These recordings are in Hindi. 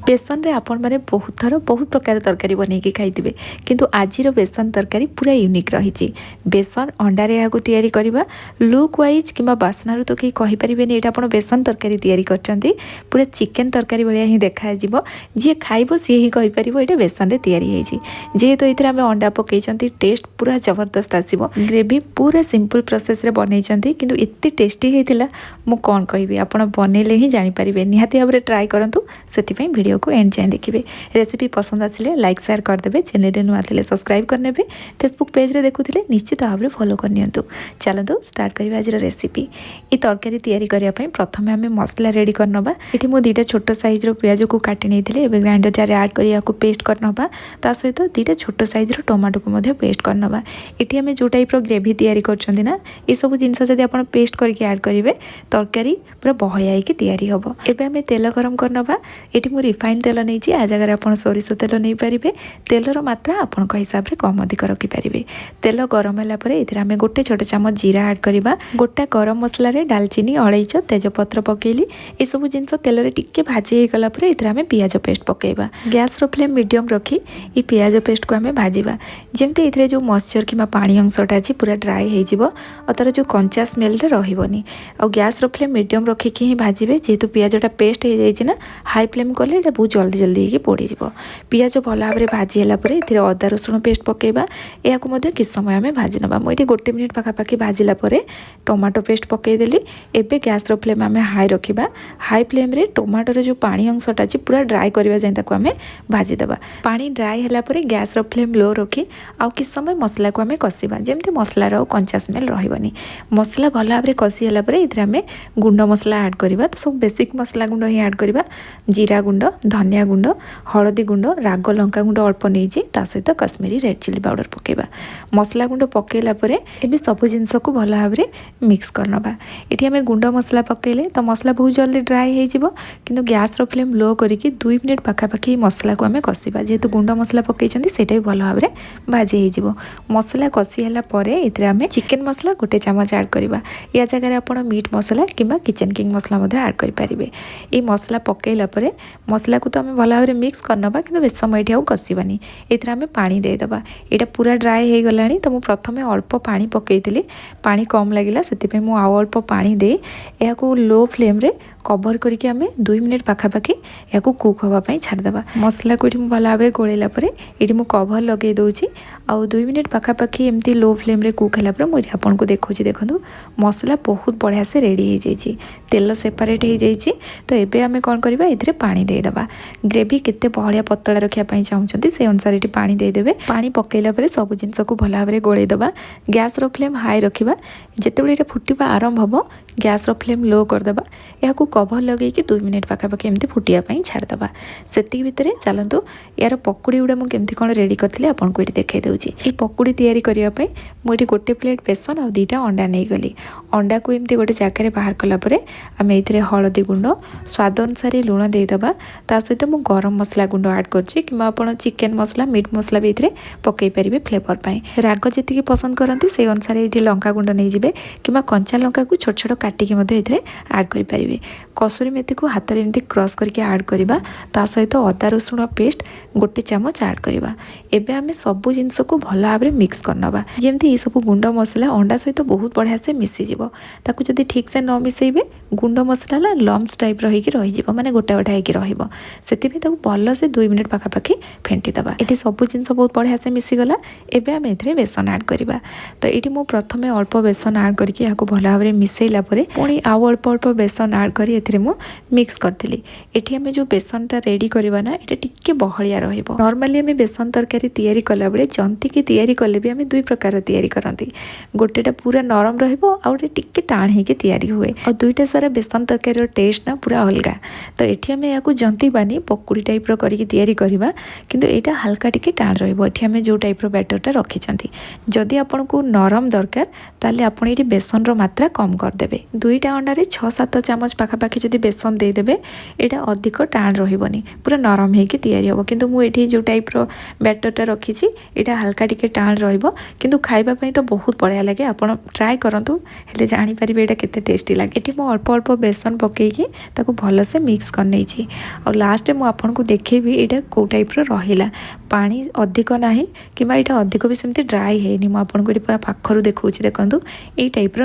बेसन रे आपण माने बहुत थर बहुत प्रकार तरकारी बनैकी खाइथिबे किंतु आजिर बेसन तरकारी पूरा यूनिक रही। बेसन अंडारे या तैयारी करबा लुक वाइज किंबा बास्नारु तो कहीं कहि परिबेनी एटा आपण बेसन तरकारी तैयारी करचंती। पूरा चिकेन तरकारी भलिया ही देखा जिवो, जे खाइबो सी ही कहि परिबो एटा बेसन रे तैयारी हेछि। जेहेतु एथिरे आमे अंडा पकेइचंती टेस्ट पूरा जबरदस्त आसीबो। ग्रेवी पूरा सिंपल प्रोसेस रे बनैचंती किंतु एत्ते टेस्टी हेतिला मु कोन कहिबी, आपण बनेले ही जानि परिबे। निहाती भाबरे ट्राई करंतु, सेति पई वीडियो को एंड जाए देखिए। रेसिपी पसंद आसिले लाइक शेयर करदेवे, चैनल नुआ थे सब्सक्राइब करने, फेसबुक पेज रे देखुले निश्चित भाव में फॉलो करनियंतु। चलतु स्टार्ट करबा आज रेसिपी। ये तरकारी तैयारी करिया पई प्रथमे आमे मसला रेडी करनबा। एठी मु दुईटा छोट साइज रो प्याज को काटी नैथिले, एबे ग्राइंडर जार ऐड करिया को पेस्ट करनबा। ता सहित दुईटा छोट साइज रो टमाटो को मध्ये पेस्ट करनबा। एठी आमे जो टाइप रो ग्रेवी तैयारी करछंती ना, ए सब जिंस जदी आपण पेस्ट करके ऐड करिवे तरकारी पूरा बहलिया होइके तैयारी हबो। एबे आमे तेल गरम करनबा। एठी मु रिफाइंड तेल नहीं, आ जगह आप सोरिष तेल नहीं पारे। तेलर मात्रा आपण हिसाब से कम अधिक रखिपारे। तेल गरम है गोटे छोट चामच जीरा ऐड करवा। गोटा गरम मसला डालचीनी अलैच तेजपत्र पकेली। ये सब जिनस तेल में टिके भाजी होगला आम पियाज पेस्ट पकेबा। गैस रो फ्लेम मीडियम रखी ये पियाज पेस्ट को आम भाजवा। जमती ये जो मॉइस्चर कि पानी अंशटा अच्छी पूरा ड्राए हो तार जो कंचा स्मेल रही। आ गैस रो फ्लेम मीडियम रखिकी ही भाजबे। जेहेतु पियाजटा पेस्ट हो जाए हाई फ्लेम कले बहुत जल्दी जल्दी पड़ीज। पियाज भल भाव में भाजीला अदा रसुण पेस्ट पकेबा। या कि समय आम भाजी नवा। मुझे गोटे मिनिट पाखापाखि भाजिला टमाटो पेस्ट पकईदेली। एबे गैस रो फ्लेम आम हाई रखा। हाई फ्लेम रे टमाटोर जो पानी अंशटा अच्छी पूरा ड्राए करवा जाए आम भाजीदेवा। पानी ड्राए है गैस रो फ्लेम लो रखी आउ कि समय मसला को आम कषा। जमती मसलार कंचा स्मेल रही। मसला भल भाव में कषिला आम गुंड मसला ऐड करवा। तो सब बेसिक मसला गुंड ही ऐड करवा। जीरा गुंड, धनिया गुंड, हलदी गुंड, राग लंका गुंड अल्प नहीं, सहित कश्मीरी रेड चिली पाउडर पकेबा। मसला गुंड पकेला एबे सब जिनस को भल भाव में मिक्स करनबा। एठी आमे गुंड मसला पकेले तो मसला बहुत जल्दी ड्राई हो किंतु गैस रो फ्लेम लो करके 2 मिनिट पाखापाखि मसला को आमे कषिबा। जेहेतु गुंड मसला पकईचंती सेटा भी भल भाव में भाजी हो। मसला कषि होला परे एथिरे आमे चिकेन मसला गोटे चामच ऐड करबा। या जगह आपण मीट मसला किंबा किचन किंग मसला मध्ये ऐड करि परिबे। ए मसला पकेला परे मसला को तो आम भल भाव में मिक्स करनबा कि बेस समय ये कषानी। एथि आम पानी देदेबा। यहाँ पूरा ड्राए हो गला तो मुझे प्रथम अल्प पानी पकईली। पानी कम लगिला से मुझे आउ अल्प पानी दे या लो फ्लेम रे कवर करके आम 2 मिनिट पाखापाखि या कुक हाँपाई छाड़देवा। मसला को ये भल भाव में गोलेला ये मुझे कवर लगे दूसरी आउ 2 मिनिट पाखापाखि एमती लो फ्लेम रे कुक है मुझे आपको देखुची। देखो मसला बहुत बढ़िया से रेडी हो जाइए, तेल सेपरेट हो जाइए। तो ये आम कौन करवा ये पानी देदेबा। ग्रेवी केते बहलिया पतला रखापी चाहते से अनुसार ये पानी देदेवे। पानी पकईला सब जिनस को भल भाव में गोलेदेबा। गैस रो फ्लेम हाई रखा। जितेबाला ये फुटवा आरंभ हम गैस रो फ्लेम लो करदेबा। या कवर लगे 2 मिनिट पाखापाखि एमती फुटापी छाड़देबा। से भितर चलतु यार पकुड़ी गुड़ा मुझे कौन रेडी करी आपको ये देखा दूसरी। ये पकुड़ी तैयारी करने मुझे गोटे प्लेट बेसन और 2टा अंडा नहीं गली। अंडा को एमती गोटे जगह बाहर कलापर आम ये हलदी गुंड स्वाद अनुसार लुण देदेबा। ता सहित मुझे गरम मसला गुंड ऐड करछि कि चिकेन मसला मीट मसला भी ये पकई पारे फ्लेवर पाई। राग जी पसंद करती से अनुसार ये लंका गुंड नहीं जाए कि कंचा लंका को छोट छोट काटिकी ऐड करें। कसुरी मेथी को हाथ में एमती क्रश करके ऐड करवा। ता सहित अदा रसुण पेस्ट गोटे चामच ऐड करवा। एबे आमे सब जिनस को भल भाव में मिक्स करनबा। जेमती ये सब गुंड मसला अंडा सहित बहुत बढ़िया से मिसीज। ताकू जदि ठीक से न मिसेबे गुंड मसला ना लम्स टाइप रही माने गोटा गोटा होगी रही। भल से 2 मिनिट पाखापाखि फेंटीदेबा। ये सब जिनस बहुत बढ़िया से मिसीगला। एबे आमे एथिरे बेसन ऐड करवा। तो ये मुझे प्रथम अल्प बेसन ऐड करके भल भाव में मिसेला पुणी आउ अल्प अल्प बेसन ऐड कर मिक्स करती। एठी आमे जो बेसनटा रेडी करवा ना ये टिके बहलिया रहिबो। नॉर्मली आमे बेसन तरकारी तैयारी कला बेले जंती की तैयारी कले भी आमे 2 प्रकार तैयारी करंती। गोटेटा पूरा नरम रहिबो आ गोटे टिके टाण हेके तैयारी हुए। और दुईटा सारा बेसन तरकारी टेस्ट ना पूरा अलग। तो एठी आमे याकू जंती बानी पकुड़ी टाइप रो करके तैयारी करवा किंतु एटा हल्का टिके टाण रहिबो। एठी आमे जो टाइप रो बैटरटा रखिचंती। जदि आपनको नरम दरकार ताले आपण एठी बेसन रो मात्रा कम कर देबे। 2टा अंडा रे 6-7 चामच पाखापाखि जदि बेसन देदेवे यहाँ अधिक टाण रही पूरा नरम होगी तैयारी हम। किंतु मुझे जो टाइप बैटरटा रखी यहाँ हल्का टिके टाण रु खावाई तो बहुत बढ़िया लगे आप ट्राए करूँ हेल्ले जापर ये केते टेस्टी लगे। ये मुझे अल्प अल्प बेसन पकईकी भलसे मिक्स करनी और लास्ट में आपको देखेबी यहाँ कौ टाइप रहा पानी अधिक ना कि अधिक भी सेमती ड्राई है मुझे पूरा पाखर देखा देखूँ ये टाइप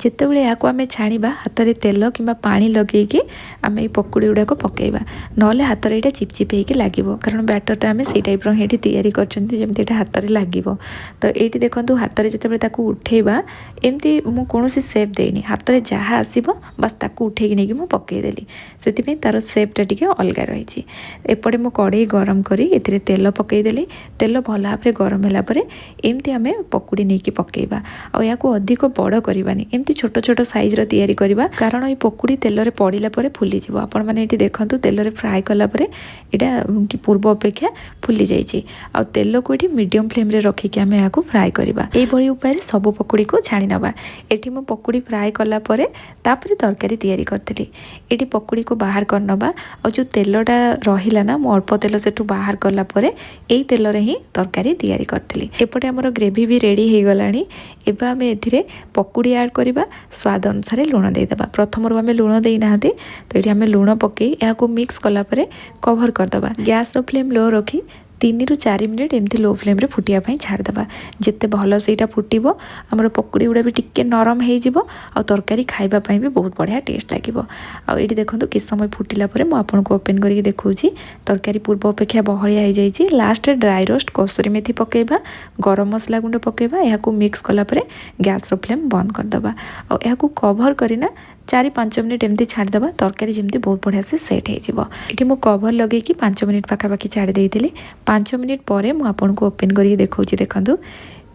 जितेबाला यहाँ आम छाणा हाथ में तेल कि पानी लगेगी आम ये पकुड़ी गुड़ाक पकईवा ना हाथ में यहाँ चिपचिप होगी लगे कारण बैटरटा आम से टाइप ये तैयारी करमती हाथ में लगे। तो ये देखो हाथ में जिते उठेबा एमती मुझे सेप देनी हाथ में जहाँ आसो बस ताक उठे नहीं मुझे पकईदेली से तार सेपटा टी अलग रही। एपटे मु कड़े गरम करी ए तेल पकईदेली तेल भल भाव में गरम है एमती आम पकुड़ी नहीं कि पकईवा और या अधिक बड़ करवानी एमती छोट छोट साइज्र तैयारी करवा कारण ये पकुड़ी तेल में पड़ला फुली जाव आपण मैंने ये देखूँ तेल में फ्राए कलापर यहाँ पूर्व अपेक्षा फुली जाइए आ तेल को ये मीडियम फ्लेम रे रखिकी आम यहाँ फ्राए करवा यही उपाय सब पकुड़ी को छाणी नवा। ये मु पकुड़ी फ्राए कलापर तापर तरकारी तैयारी करी ये पकुड़ी को बाहर करनवा और जो तेलटा रहा ना मु अल्प तेल से बाहर कलापर यही तेल रे ही तरकारी तैयारी करी। एपटे आमर ग्रेवी भी रेडी हो गलानी एबे आम ए पकुड़ी ऐड करवा स्वाद अनुसार लुण देदेबा प्रथम आम लुण देना तो ये आम लुण पकई यहाँ मिक्स कलापर कवर करदे गैस रो फ्लेम लो रखी 3 ରୁ 4 मिनिट एमती लो फ्लेम रे फुटिया छाड़देबा जिते भल से फुटब आमर पकुड़ी गुड़ा भी टिके नरम हो तरकारी खावाई भी बहुत बढ़िया टेस्ट लगे। आउ ये देखो किस समय फुटिला मुझे ओपन करके देखा तरकारी पूर्व अपेक्षा बहलिया हो जाए। लास्ट ड्राई रोस्ट कसूरी मेथी पकईबा गरम मसला गुंड पकईबा यहाँ मिक्स कलापर गैस रो फ्लेम बंद करदे और यहाँ कवर करना 4-5 मिनिट एमती छाड़देबा तरकारी जमी बहुत बढ़िया से सेट हो कवर लगे 5 मिनिट पाखापाखि छाड़ी देती 5 मिनिट पर मुझे ओपन करके देखा देखूँ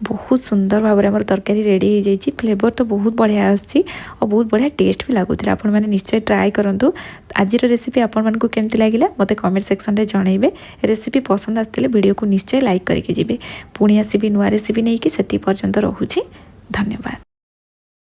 बहुत सुंदर भाव में तरकारी रेडी हो जाए फ्लेवर तो बहुत बढ़िया आसी और बहुत बढ़िया टेस्ट भी लगुला आपण मैंने निश्चय ट्राए करूँ। आज रेसिपी आपण मानक केमती लगिला मते कमेंट सेक्शन रे जणाइबे रेसिपी पसंद आसले वीडियो को निश्चय लाइक करके जिबे पुणी आसीबी नुआ रेसिपी नहीं कि सेति पर्यंत रहूची धन्यवाद।